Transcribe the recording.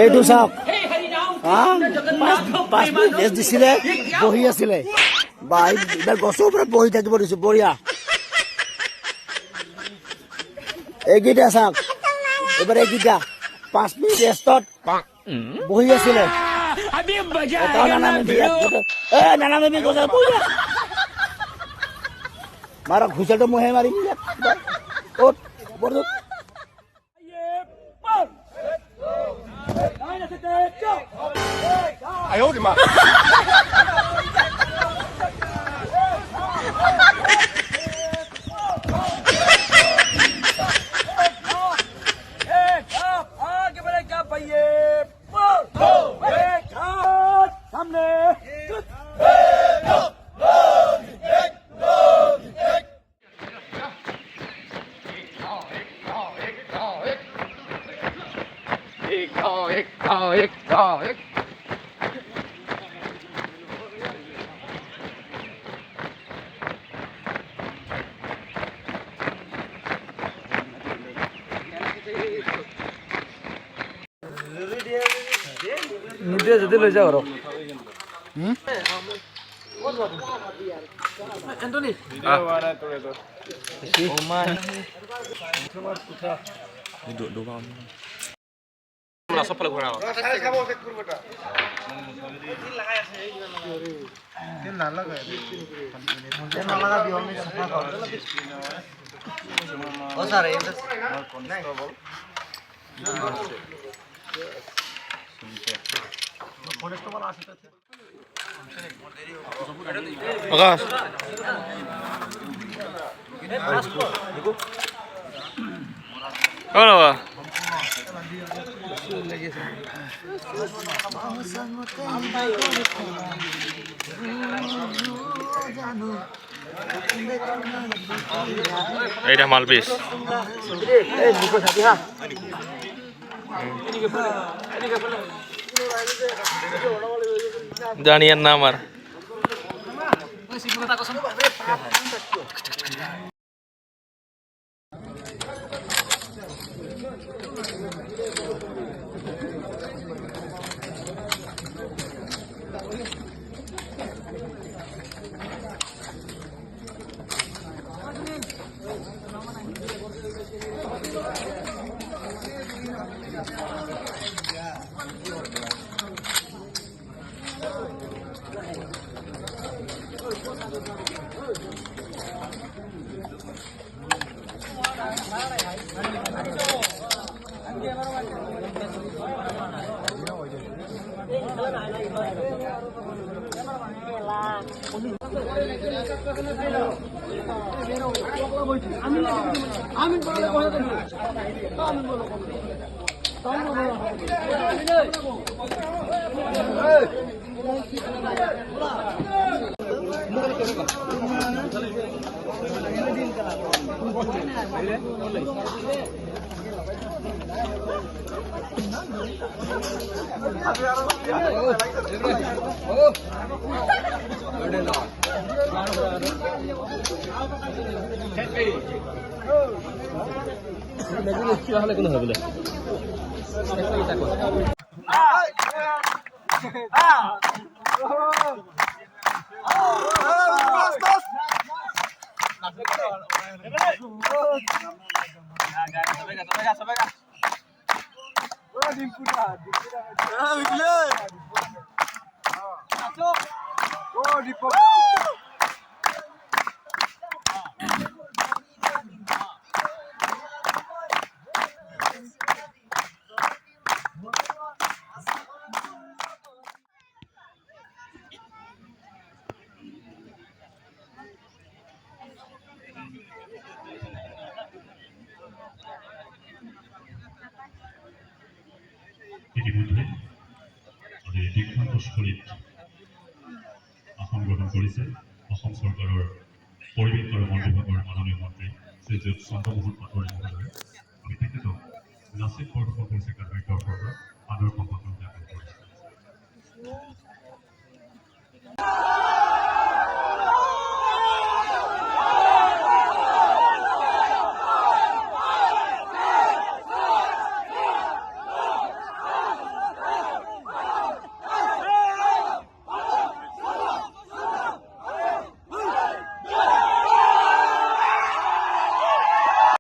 এইটো চাওক পাঁচ মিনিট ৰেষ্ট দিছিলে বহি আছিলে বা এইবাৰ গছৰ ওপৰত বহি থাকিব দিছো বঢ়িয়া এইকেইটা চাওক এবাৰ এইকেইটা 5 মিনিট ৰেষ্টত বহি আছিলে নানামিবি গছৰ বঢ়িয়া মাৰা ঘুচাটো মহে মাৰিম ক'ত বৰদুত哎呦我的妈！ নিদিয়ে যদি লৈ যাওঁ আৰু Agas. Ano ba? Ay, dah malbis. Janian namar. ইতিমধ্যে আজি দীক্ষান্তস্থলীত আসন গ্ৰহণ কৰিছে অসম চৰকাৰৰ পৰিৱেশ আৰু বন বিভাগৰ মাননীয় মন্ত্ৰী শ্ৰীযুত চন্দ্ৰমোহন পাটোৱাৰী মহোদয়। আমি তেখেতক নাচিক প্ৰদৰ্শন কৰিছে।